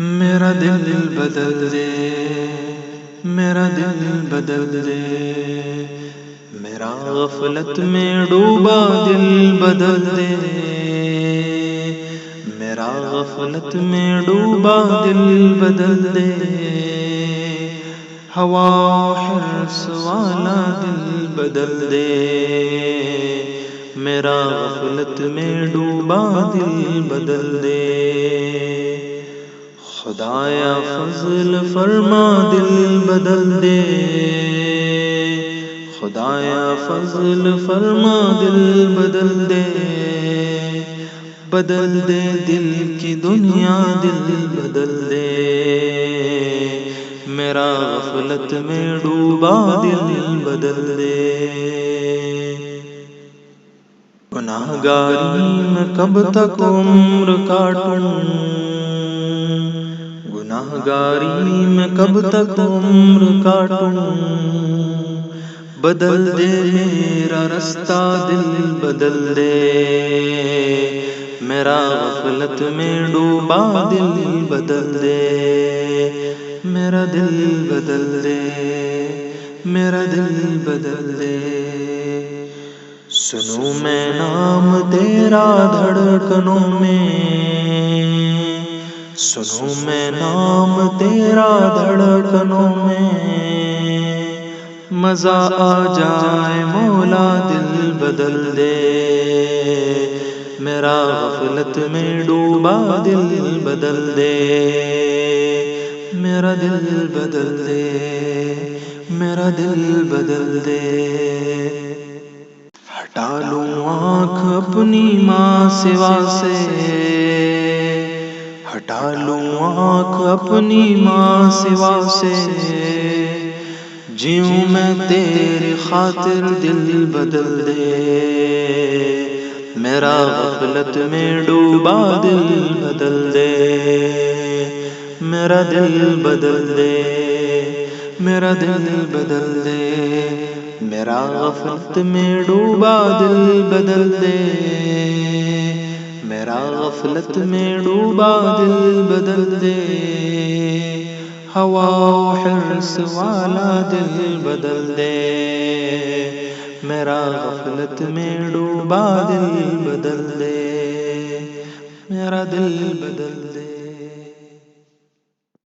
میرا دل بدل دے، میرا دل بدل دے، میرا غفلت میں ڈوبا دل بدل دے، میرا غفلت میں ڈوبا دل بدل دے، ہوا حرص والا دل بدل دے، میرا غفلت میں ڈوبا دل بدل دے، خدایا فضل فرما دل بدل دے، خدایا فضل فرما دل بدل دے، بدل دے دل کی دنیا دل بدل دے، میرا غفلت میں ڈوبا دل بدل دے، گناہگاری میں کب تک عمر کاٹوں، گناہگاری میں کب تک عمر کاٹوں، بدل دے میرا رستہ دل بدل دے، میرا غفلت میں ڈوبا دل بدل دے، میرا دل بدل دے، میرا دل بدل دے، سنوں میں نام تیرا دھڑکنوں میں، سنوں میں نام تیرا دھڑکنوں میں، مزہ آ جائے مولا دل بدل دے، میرا غفلت میں ڈوبا دل بدل دے، میرا دل بدل دے، میرا دل بدل دے، ہٹا لوں آنکھ اپنی ماں سوا سے، ہٹا لوں آنکھ اپنی ماں سوا سے، جیوں میں تیری خاطر دل بدل دے، میرا غفلت میں ڈوبا دل بدل دے، میرا دل بدل دے، میرا دل بدل دے، میرا غفلت میں ڈوبا دل بدل دے، میرا غفلت میں ڈوبا دل بدل دے، ہوا حرص والا دل بدل دے، میرا غفلت میں ڈوبا دل بدل دے، میرا دل بدل دے۔